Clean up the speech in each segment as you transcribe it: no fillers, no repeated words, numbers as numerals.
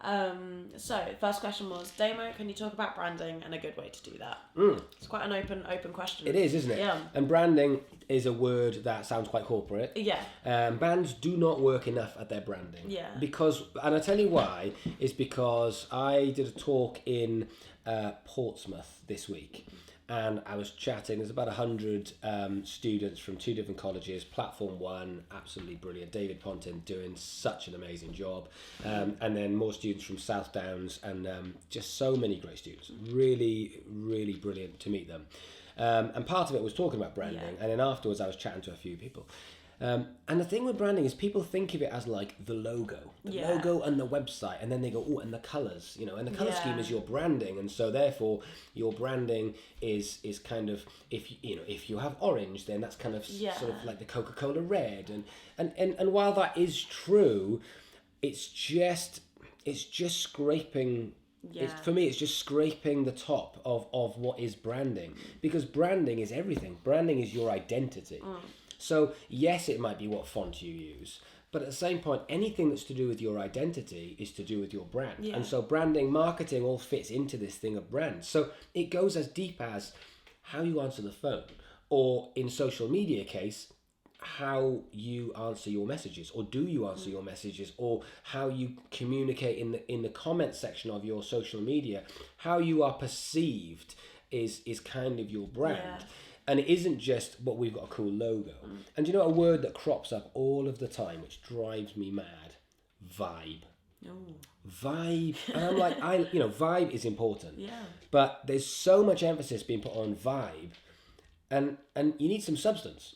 So first question was, Damo, can you talk about branding and a good way to do that? It's quite an open question. It is, isn't it? Yeah. And branding is a word that sounds quite corporate. Yeah. Bands do not work enough at their branding. Yeah. Because, and I tell you why, is because I did a talk in Portsmouth this week. And I was chatting, there's about 100 students from 2 different colleges. Platform 1, absolutely brilliant. David Pontin doing such an amazing job. And then more students from South Downs and just so many great students. Really, really brilliant to meet them. And part of it was talking about branding. Yeah. And then afterwards I was chatting to a few people. And the thing with branding is people think of it as like the logo and the website, and then they go, oh, and the colours, and the colour scheme is your branding, and so therefore your branding is kind of, if you have orange, then that's kind of sort of like the Coca-Cola red, and while that is true, it's just scraping. Yeah. For me, it's just scraping the top of what is branding, because branding is everything. Branding is your identity. So yes, it might be what font you use, but at the same point, anything that's to do with your identity is to do with your brand. Yeah. And so branding, marketing all fits into this thing of brand. So it goes as deep as how you answer the phone, or in social media case, how you answer your messages, or do you answer your messages, or how you communicate in the comment section of your social media. How you are perceived is kind of your brand. Yeah. And it isn't just what we've got a cool logo. And you know a word that crops up all of the time, which drives me mad? Vibe. Oh. Vibe. And I'm like, vibe is important. Yeah. But there's so much emphasis being put on vibe, and you need some substance.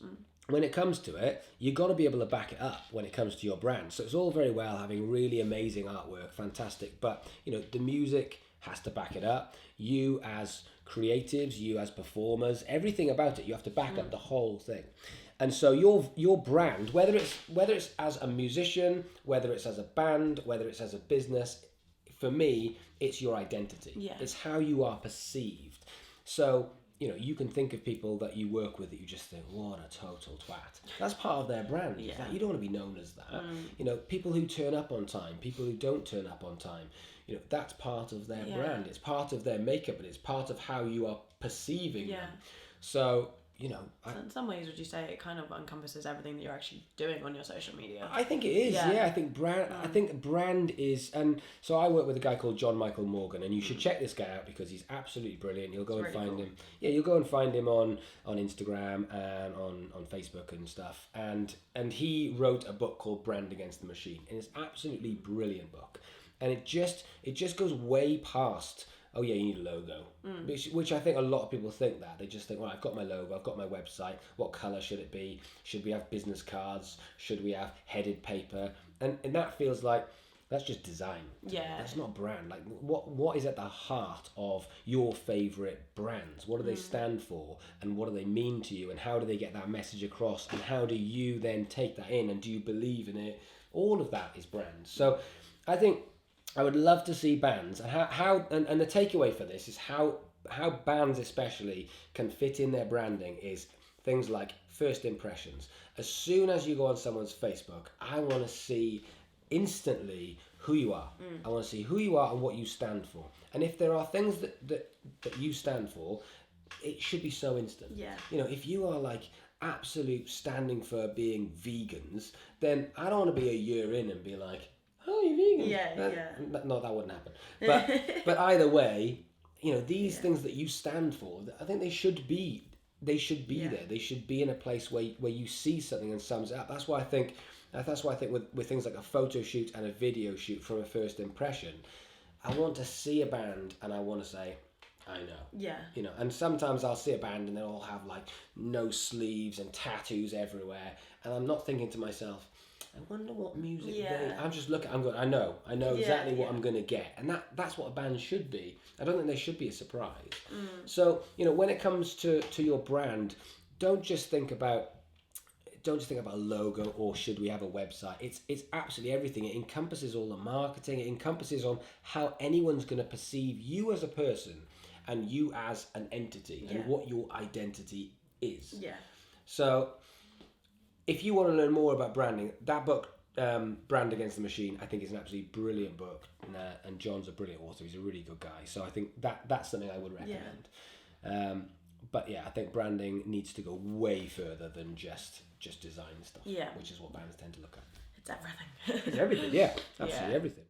When it comes to it, you've got to be able to back it up when it comes to your brand. So it's all very well having really amazing artwork, fantastic, but the music has to back it up. You as creatives, you as performers, everything about it, you have to back up the whole thing. And so your brand, whether it's as a musician, whether it's as a band, whether it's as a business, for me, it's your identity. Yeah. It's how you are perceived. So you can think of people that you work with that you just think, what a total twat. That's part of their brand. Yeah. Like, you don't want to be known as that. People who turn up on time, people who don't turn up on time, that's part of their brand. It's part of their makeup, and it's part of how you are perceiving them. So, in some ways, would you say it kind of encompasses everything that you're actually doing on your social media? I think it is. Yeah. I think brand is, and so I work with a guy called John Michael Morgan, and you should check this guy out because he's absolutely brilliant. You'll go and find him. Yeah, you'll go and find him on Instagram and on Facebook and stuff. And he wrote a book called Brand Against the Machine, and it's absolutely brilliant book. And it just goes way past, oh yeah, you need a logo, which I think a lot of people think that. They just think, well, I've got my logo, I've got my website, what colour should it be? Should we have business cards? Should we have headed paper? And that feels like, that's just design. Yeah. That's not brand. Like, what is at the heart of your favourite brands? What do they stand for? And what do they mean to you? And how do they get that message across? And how do you then take that in? And do you believe in it? All of that is brand. So I think I would love to see bands, and how and the takeaway for this is how bands especially can fit in their branding is things like first impressions. As soon as you go on someone's Facebook, I want to see instantly who you are. I want to see who you are and what you stand for. And if there are things that you stand for, it should be so instant. Yeah. If you are like absolute standing for being vegans, then I don't want to be a year in and be like, oh, you're vegan. Yeah. No, that wouldn't happen. But either way, these things that you stand for, I think they should be there. They should be in a place where you see something and sums it up. That's why I think with things like a photo shoot and a video shoot from a first impression, I want to see a band and I want to say, I know. Yeah. And sometimes I'll see a band and they'll all have like no sleeves and tattoos everywhere, and I'm not thinking to myself, I wonder what music I'm just looking, I know exactly what I'm going to get. And that's what a band should be. I don't think they should be a surprise. So, when it comes to your brand, don't just think about a logo or should we have a website. It's absolutely everything. It encompasses all the marketing. It encompasses on how anyone's going to perceive you as a person and you as an entity and what your identity is. Yeah. So if you want to learn more about branding, that book, Brand Against the Machine, I think, is an absolutely brilliant book, and John's a brilliant author. He's a really good guy, so I think that's something I would recommend. But yeah, I think branding needs to go way further than just design stuff, which is what bands tend to look at. It's everything. It's everything, yeah, absolutely everything.